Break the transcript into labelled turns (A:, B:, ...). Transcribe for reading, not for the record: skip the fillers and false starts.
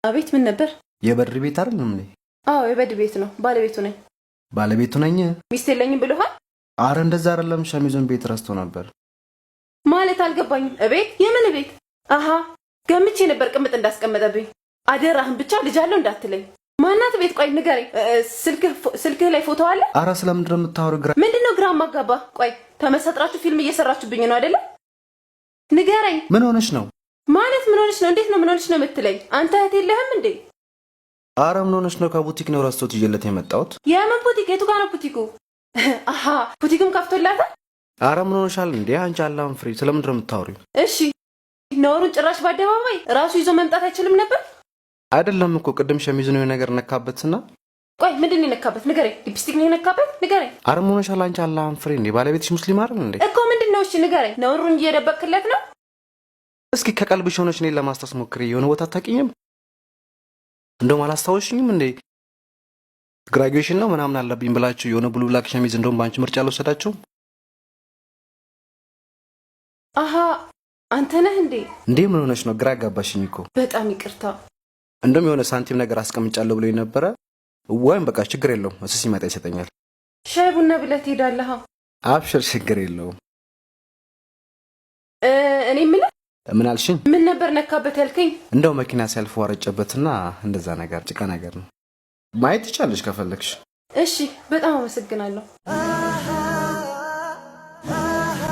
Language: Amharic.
A: አቤት ምን ነበር?
B: የበር ቤት አይደለም እንዴ?
A: አዎ የበር ቤት ነው። ባለቤቱ ነኝ።
B: ባለቤቱ ነኝ?
A: ሚስት የለኝም ብለሃል?
B: አረ እንደዛ አይደለም። ሸሚዙን ቤት ረስቶ ነበር
A: ማለት አልገባኝም። እቤት? የምን ቤት? አሃ ገምቼ ነበር ቅምጥ እንዳስቀመጠብኝ። አደራህን ብቻ ልጅ አለው እንዳትለኝ። ማናት ቤት? ቆይ ንገረኝ። ስልክህ ላይ ፎቶ አለ?
B: አረ ስለምንድን ነው የምታወሪው?
A: ምንድነው ግራ ማጋባ? ቆይ ተመሰጥራችሁ ፊልም እየሰራችሁብኝ ነው አይደለ? ንገረኝ።
B: ምን ሆነሽ ነው?
A: ማለት ምን ሆነሽ ነው? እንዴት ነው ምን ሆነሽ ነው የምትለኝ? አንተ እህት የለህም እንዴ?
B: አረ ምን ሆነሽ ነው? ከቡቲክ ነው ረስቶት ይዤለት የመጣሁት።
A: የምን ቡቲክ? የቱ ጋር ነው ቡቲኩ? አሃ ቡቲክም ከፍቶላታል?
B: አረ ምን ሆነሻል እንዴ? አንቺ አላም ፍሪ ስለምንድን ነው የምታወሪው?
A: እሺ ነውሩን ጭራሽ በአደባባይ ራሱ ይዞ መምጣት አይችልም ነበር?
B: አይደለም እኮ ቅድም ሸሚዙን የሆነ ነገር ነካበትና።
A: ቆይ ምንድን ነው የነካበት? ንገረኝ። ሊፕስቲክ ነው የነካበት? ንገረኝ።
B: አረ ምን ሆነሻል? አንቺ አላም ፍሪ እንዴ? ባለቤትሽ ሙስሊም አይደል እንዴ?
A: እኮ ምንድን ነው? እሺ ንገረኝ። ነውሩን እየደበቅክለት ነው?
B: እስኪ ከቀልብሽ ሆነሽ እኔን ለማስታወስ ሞክሪ። የሆነ ቦታ አታውቂኝም? እንደውም አላስታወሽኝም እንዴ? ግራጁዌሽን ነው ምናምን አለብኝ ብላችሁ የሆነ ብሉ ብላክ ሸሚዝ እንደውም ባንቺ ምርጫ አልወሰዳችሁም?
A: አሃ አንተ ነህ እንዴ?
B: እንዴ ምን ሆነሽ ነው? ግራ አጋባሽኝ እኮ።
A: በጣም ይቅርታ።
B: እንደውም የሆነ ሳንቲም ነገር አስቀምጫለሁ ብሎኝ ነበረ። ወይም በቃ ችግር የለውም እሱ ሲመጣ ይሰጠኛል።
A: ሻይ ቡና ብለህ ትሄዳለህ?
B: አብሽር ችግር የለውም።
A: እኔ
B: ምን አልሽኝ?
A: ምን ነበር ነካበት ያልከኝ?
B: እንደው መኪና ሲያልፍ ወረጨበትና እንደዛ ነገር ጭቃ ነገር ነው። ማየት ትቻለሽ ከፈለግሽ።
A: እሺ በጣም አመሰግናለሁ።